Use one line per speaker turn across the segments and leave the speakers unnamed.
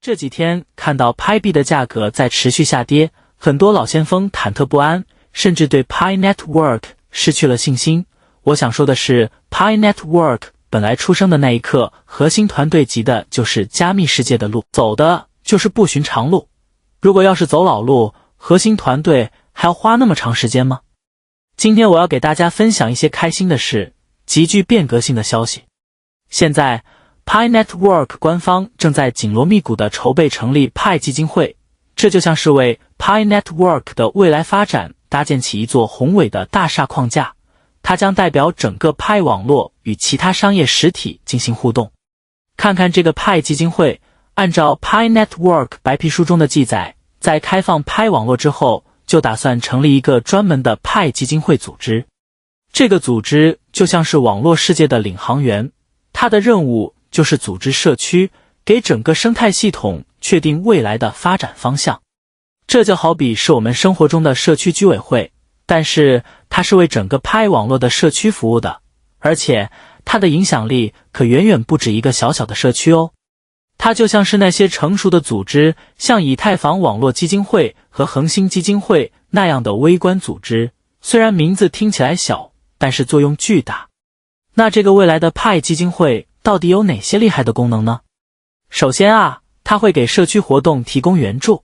这几天看到 Pi 币的价格在持续下跌，很多老先锋忐忑不安，甚至对 Pi Network 失去了信心。我想说的是 ，Pi Network 本来出生的那一刻，核心团队级的就是加密世界的路，走的就是不寻常路。如果要是走老路，核心团队还要花那么长时间吗？今天我要给大家分享一些开心的事，极具变革性的消息。现在 Pi Network 官方正在紧锣密鼓地筹备成立 Pi 基金会，这就像是为 Pi Network 的未来发展搭建起一座宏伟的大厦框架，它将代表整个 Pi 网络与其他商业实体进行互动。看看这个 Pi 基金会，按照 Pi Network 白皮书中的记载，在开放 Pi 网络之后，就打算成立一个专门的 Pi 基金会组织。这个组织就像是网络世界的领航员，它的任务就是组织社区，给整个生态系统确定未来的发展方向。这就好比是我们生活中的社区居委会，但是它是为整个 Pi 网络的社区服务的，而且它的影响力可远远不止一个小小的社区哦。它就像是那些成熟的组织，像以太坊网络基金会和恒星基金会那样的微观组织，虽然名字听起来小，但是作用巨大。那这个未来的 Pi 基金会到底有哪些厉害的功能呢？首先啊，它会给社区活动提供援助。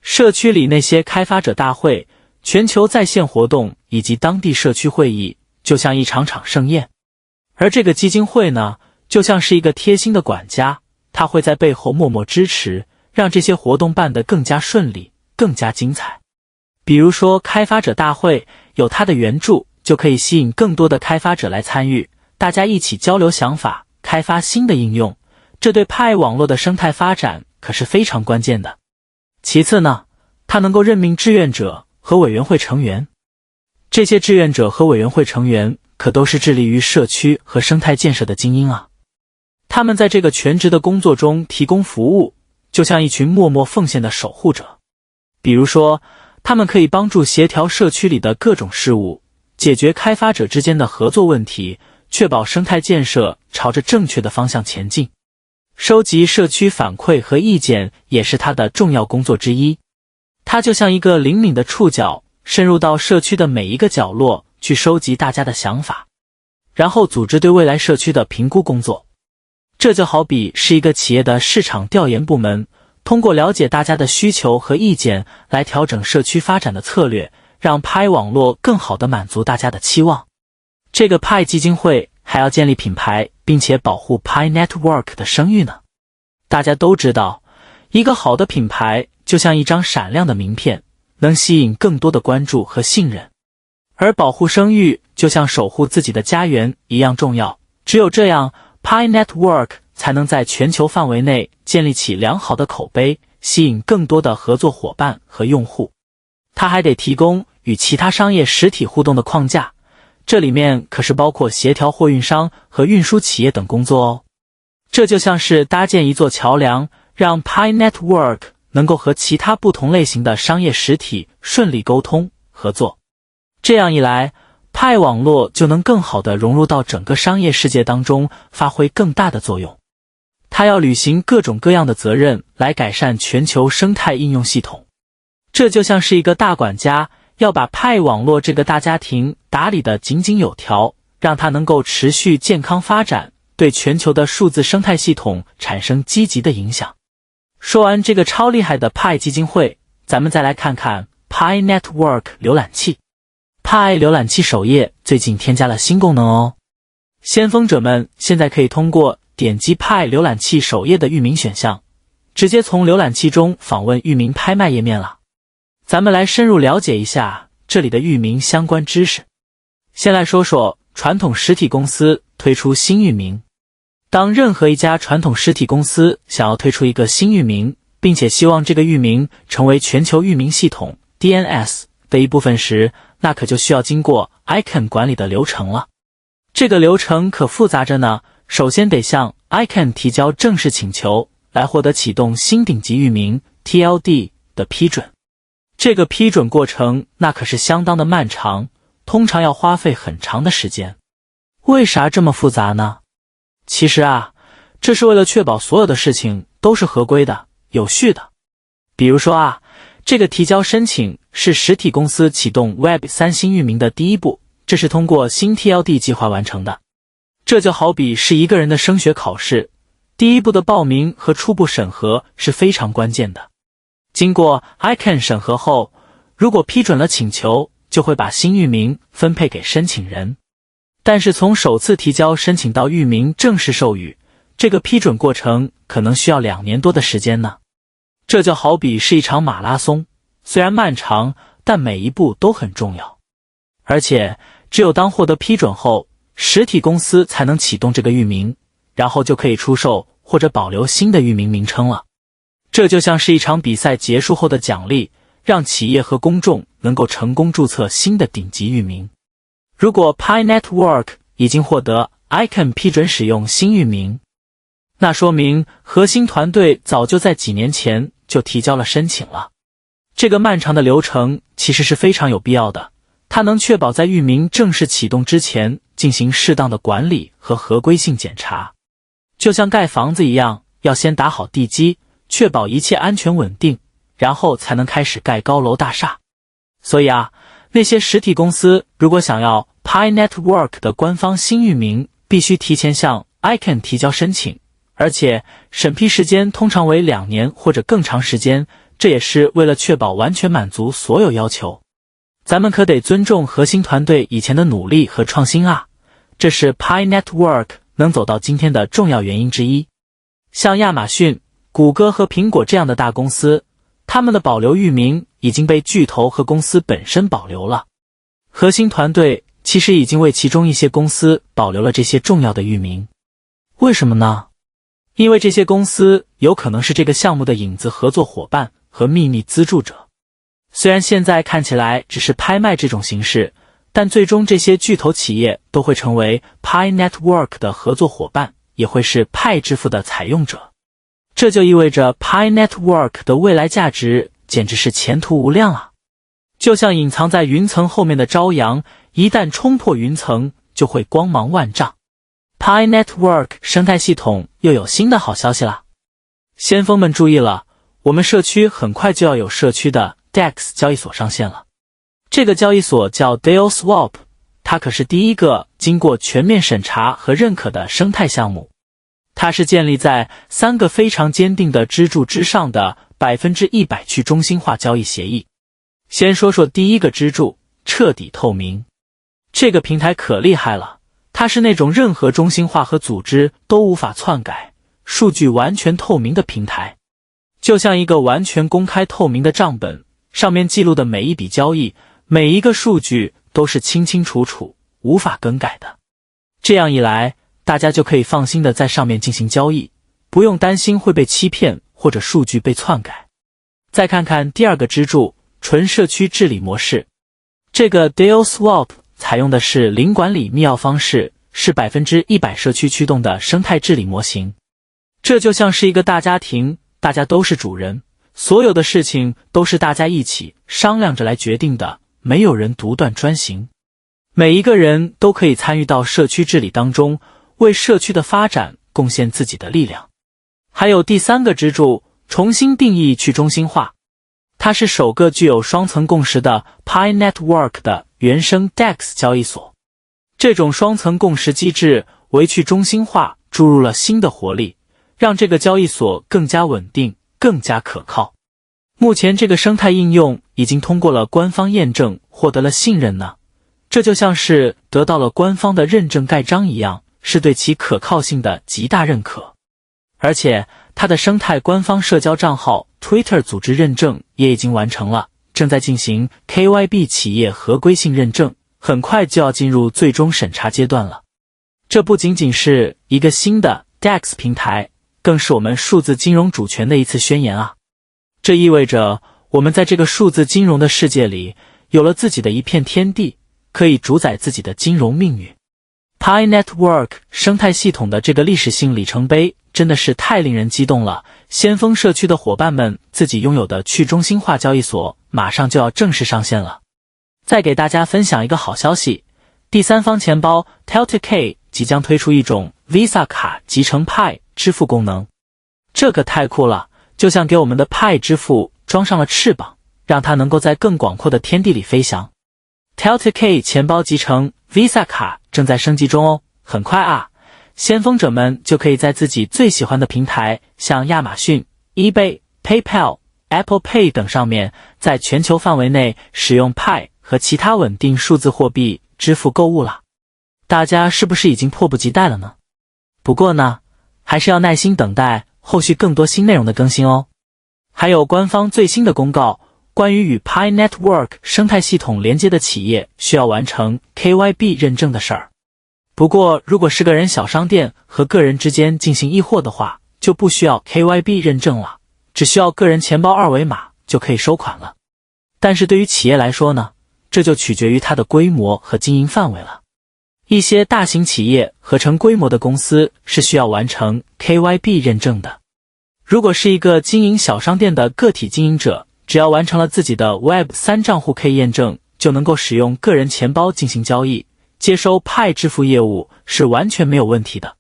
社区里那些开发者大会、全球在线活动以及当地社区会议，就像一场场盛宴。而这个基金会呢，就像是一个贴心的管家，它会在背后默默支持，让这些活动办得更加顺利，更加精彩。比如说开发者大会，有它的援助，就可以吸引更多的开发者来参与，大家一起交流想法，开发新的应用，这对 Pi 网络的生态发展可是非常关键的。其次呢，它能够任命志愿者和委员会成员。这些志愿者和委员会成员可都是致力于社区和生态建设的精英啊。他们在这个全职的工作中提供服务，就像一群默默奉献的守护者。比如说，他们可以帮助协调社区里的各种事务，解决开发者之间的合作问题，确保生态建设朝着正确的方向前进。收集社区反馈和意见也是他的重要工作之一。他就像一个灵敏的触角，深入到社区的每一个角落，去收集大家的想法，然后组织对未来社区的评估工作。这就好比是一个企业的市场调研部门，通过了解大家的需求和意见来调整社区发展的策略，让 Pi 网络更好地满足大家的期望。这个 Pi 基金会还要建立品牌，并且保护 Pi Network 的声誉呢。大家都知道，一个好的品牌就像一张闪亮的名片，能吸引更多的关注和信任。而保护声誉就像守护自己的家园一样重要，只有这样 Pi Network 才能在全球范围内建立起良好的口碑，吸引更多的合作伙伴和用户。它还得提供与其他商业实体互动的框架，这里面可是包括协调货运商和运输企业等工作哦。这就像是搭建一座桥梁，让 Pi Network 能够和其他不同类型的商业实体顺利沟通合作。这样一来， Pi 网络就能更好地融入到整个商业世界当中，发挥更大的作用。它要履行各种各样的责任，来改善全球生态应用系统。这就像是一个大管家，要把 Pi 网络这个大家庭打理得井井有条，让它能够持续健康发展，对全球的数字生态系统产生积极的影响。说完这个超厉害的 Pi 基金会，咱们再来看看 Pi Network 浏览器。Pi 浏览器首页最近添加了新功能哦，先锋者们现在可以通过点击 Pi 浏览器首页的域名选项，直接从浏览器中访问域名拍卖页面了。咱们来深入了解一下这里的域名相关知识。先来说说传统实体公司推出新域名。当任何一家传统实体公司想要推出一个新域名，并且希望这个域名成为全球域名系统 DNS 的一部分时，那可就需要经过 ICANN 管理的流程了。这个流程可复杂着呢，首先得向 ICANN 提交正式请求，来获得启动新顶级域名 TLD 的批准。这个批准过程那可是相当的漫长，通常要花费很长的时间。为啥这么复杂呢？其实啊，这是为了确保所有的事情都是合规的，有序的。比如说啊，这个提交申请是实体公司启动 Web3 新域名的第一步，这是通过新 TLD 计划完成的。这就好比是一个人的升学考试，第一步的报名和初步审核是非常关键的。经过 ICANN 审核后，如果批准了请求，就会把新域名分配给申请人。但是从首次提交申请到域名正式授予，这个批准过程可能需要2年多的时间呢。这就好比是一场马拉松，虽然漫长，但每一步都很重要。而且只有当获得批准后，实体公司才能启动这个域名，然后就可以出售或者保留新的域名名称了。这就像是一场比赛结束后的奖励，让企业和公众能够成功注册新的顶级域名。如果 Pi Network 已经获得 ICANN 批准使用新域名，那说明核心团队早就在几年前就提交了申请了。这个漫长的流程其实是非常有必要的，它能确保在域名正式启动之前进行适当的管理和合规性检查。就像盖房子一样，要先打好地基，确保一切安全稳定，然后才能开始盖高楼大厦。所以啊，那些实体公司如果想要 Pi Network 的官方新域名，必须提前向 ICANN 提交申请，而且审批时间通常为2年或者更长时间，这也是为了确保完全满足所有要求。咱们可得尊重核心团队以前的努力和创新啊，这是 Pi Network 能走到今天的重要原因之一。像亚马逊、谷歌和苹果这样的大公司，他们的保留域名已经被巨头和公司本身保留了。核心团队其实已经为其中一些公司保留了这些重要的域名。为什么呢？因为这些公司有可能是这个项目的影子合作伙伴和秘密资助者。虽然现在看起来只是拍卖这种形式，但最终这些巨头企业都会成为 Pi Network 的合作伙伴，也会是派支付的采用者。这就意味着 Pi Network 的未来价值简直是前途无量啊！就像隐藏在云层后面的朝阳，一旦冲破云层，就会光芒万丈。Pi Network 生态系统又有新的好消息了。先锋们注意了，我们社区很快就要有社区的 DEX 交易所上线了。这个交易所叫 DealSwap， 它可是第一个经过全面审查和认可的生态项目。它是建立在3个非常坚定的支柱之上的 100% 去中心化交易协议。先说说第一个支柱，彻底透明。这个平台可厉害了，它是那种任何中心化和组织都无法篡改，数据完全透明的平台。就像一个完全公开透明的账本，上面记录的每一笔交易，每一个数据都是清清楚楚，无法更改的。这样一来，大家就可以放心的在上面进行交易，不用担心会被欺骗或者数据被篡改。再看看第二个支柱，纯社区治理模式。这个 DealSwap 采用的是零管理密钥方式，是 100% 社区驱动的生态治理模型。这就像是一个大家庭，大家都是主人，所有的事情都是大家一起商量着来决定的，没有人独断专行。每一个人都可以参与到社区治理当中，为社区的发展贡献自己的力量。还有第3个支柱，重新定义去中心化。它是首个具有双层共识的 Pi Network 的原生 DEX 交易所。这种双层共识机制为去中心化注入了新的活力，让这个交易所更加稳定，更加可靠。目前这个生态应用已经通过了官方验证，获得了信任呢。这就像是得到了官方的认证盖章一样，是对其可靠性的极大认可。而且它的生态官方社交账号 Twitter 组织认证也已经完成了，正在进行 KYB 企业合规性认证，很快就要进入最终审查阶段了。这不仅仅是一个新的 DEX 平台，更是我们数字金融主权的一次宣言啊！这意味着我们在这个数字金融的世界里有了自己的一片天地，可以主宰自己的金融命运。Pi Network 生态系统的这个历史性里程碑真的是太令人激动了，先锋社区的伙伴们自己拥有的去中心化交易所马上就要正式上线了。再给大家分享一个好消息，第三方钱包 TeltaK 即将推出一种 Visa 卡集成 Pi 支付功能。这可太酷了，就像给我们的 Pi 支付装上了翅膀，让它能够在更广阔的天地里飞翔。Tiltkey 钱包集成 Visa 卡正在升级中哦，很快啊，先锋者们就可以在自己最喜欢的平台，像亚马逊、eBay、PayPal、Apple Pay 等上面，在全球范围内使用 Pi 和其他稳定数字货币支付购物了。大家是不是已经迫不及待了呢？不过呢，还是要耐心等待后续更多新内容的更新哦。还有官方最新的公告，关于与 Pi Network 生态系统连接的企业需要完成 KYB 认证的事儿。不过如果是个人小商店和个人之间进行易货的话，就不需要 KYB 认证了，只需要个人钱包二维码就可以收款了。但是对于企业来说呢，这就取决于它的规模和经营范围了。一些大型企业和成规模的公司是需要完成 KYB 认证的。如果是一个经营小商店的个体经营者，只要完成了自己的 Web3 账户 K 验证，就能够使用个人钱包进行交易，接收 Pi 支付业务是完全没有问题的。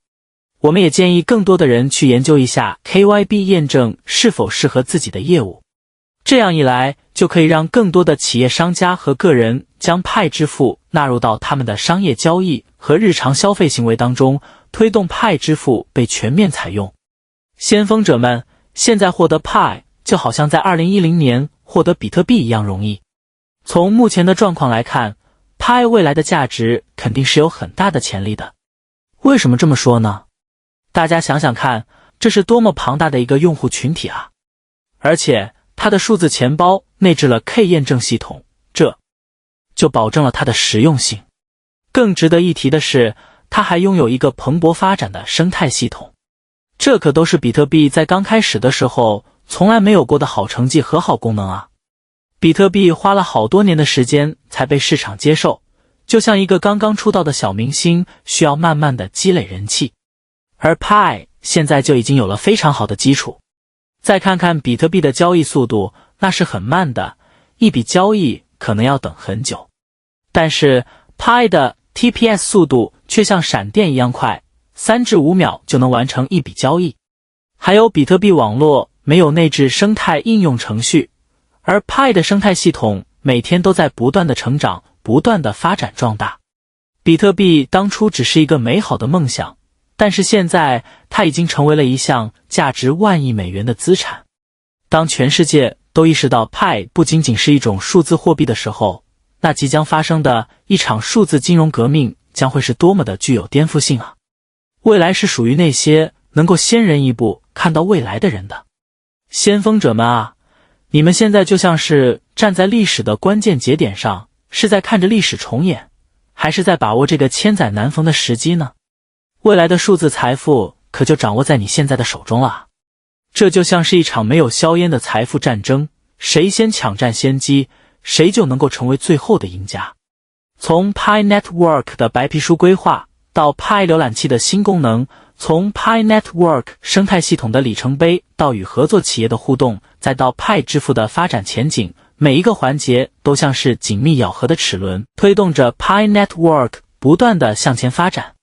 我们也建议更多的人去研究一下 KYB 验证是否适合自己的业务。这样一来，就可以让更多的企业商家和个人将 Pi 支付纳入到他们的商业交易和日常消费行为当中，推动 Pi 支付被全面采用。先锋者们，现在获得 Pi 就好像在2010年获得比特币一样容易。从目前的状况来看， Pi 未来的价值肯定是有很大的潜力的。为什么这么说呢？大家想想看，这是多么庞大的一个用户群体啊！而且它的数字钱包内置了 K 验证系统，这就保证了它的实用性。更值得一提的是，它还拥有一个蓬勃发展的生态系统。这可都是比特币在刚开始的时候从来没有过的好成绩和好功能啊！比特币花了好多年的时间才被市场接受，就像一个刚刚出道的小明星，需要慢慢的积累人气。而 Pi 现在就已经有了非常好的基础。再看看比特币的交易速度，那是很慢的，一笔交易可能要等很久。但是 Pi 的 TPS 速度却像闪电一样快，3至5秒就能完成一笔交易。还有比特币网络没有内置生态应用程序，而 Pi 的生态系统每天都在不断的成长，不断的发展壮大。比特币当初只是一个美好的梦想，但是现在它已经成为了一项价值万亿美元的资产。当全世界都意识到 Pi 不仅仅是一种数字货币的时候，那即将发生的一场数字金融革命将会是多么的具有颠覆性啊！未来是属于那些能够先人一步看到未来的人的。先锋者们啊，你们现在就像是站在历史的关键节点上，是在看着历史重演，还是在把握这个千载难逢的时机呢？未来的数字财富可就掌握在你现在的手中了。这就像是一场没有硝烟的财富战争，谁先抢占先机，谁就能够成为最后的赢家。从 Pi Network 的白皮书规划到 Pi 浏览器的新功能，从 Pi Network 生态系统的里程碑到与合作企业的互动，再到 Pi 支付的发展前景，每一个环节都像是紧密咬合的齿轮，推动着 Pi Network 不断的向前发展。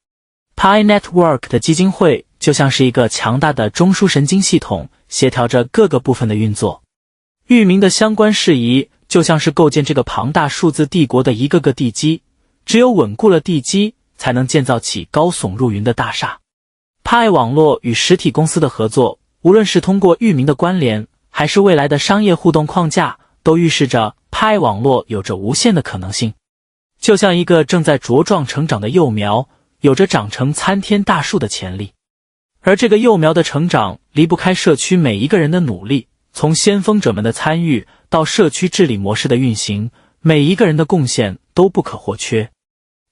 Pi Network 的基金会就像是一个强大的中枢神经系统，协调着各个部分的运作。域名的相关事宜就像是构建这个庞大数字帝国的一个个地基，只有稳固了地基，才能建造起高耸入云的大厦。Pi 网络与实体公司的合作，无论是通过域名的关联，还是未来的商业互动框架，都预示着 Pi 网络有着无限的可能性。就像一个正在茁壮成长的幼苗，有着长成参天大树的潜力。而这个幼苗的成长离不开社区每一个人的努力，从先锋者们的参与到社区治理模式的运行，每一个人的贡献都不可或缺。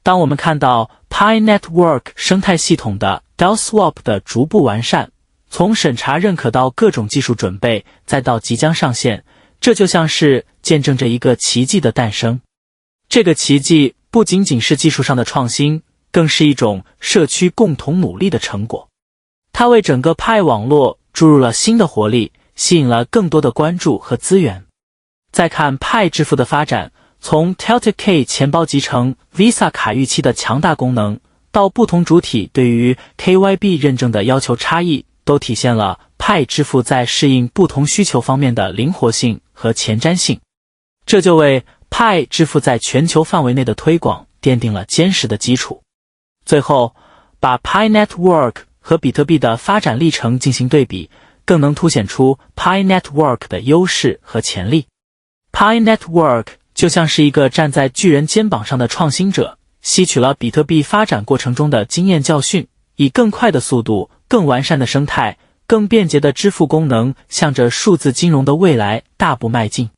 当我们看到 Pi Network 生态系统的 DAO-Swap 的逐步完善，从审查认可到各种技术准备，再到即将上线，这就像是见证着一个奇迹的诞生。这个奇迹不仅仅是技术上的创新，更是一种社区共同努力的成果。它为整个 Pi 网络注入了新的活力，吸引了更多的关注和资源。再看 Pi 支付的发展，从 Tiltkey 钱包集成 Visa 卡预期的强大功能，到不同主体对于 KYB 认证的要求差异，都体现了Pi支付在适应不同需求方面的灵活性和前瞻性，这就为Pi支付在全球范围内的推广奠定了坚实的基础。最后，把 Pi Network 和比特币的发展历程进行对比，更能凸显出 Pi Network 的优势和潜力。Pi Network 就像是一个站在巨人肩膀上的创新者，吸取了比特币发展过程中的经验教训，以更快的速度、更完善的生态、更便捷的支付功能，向着数字金融的未来大步迈进。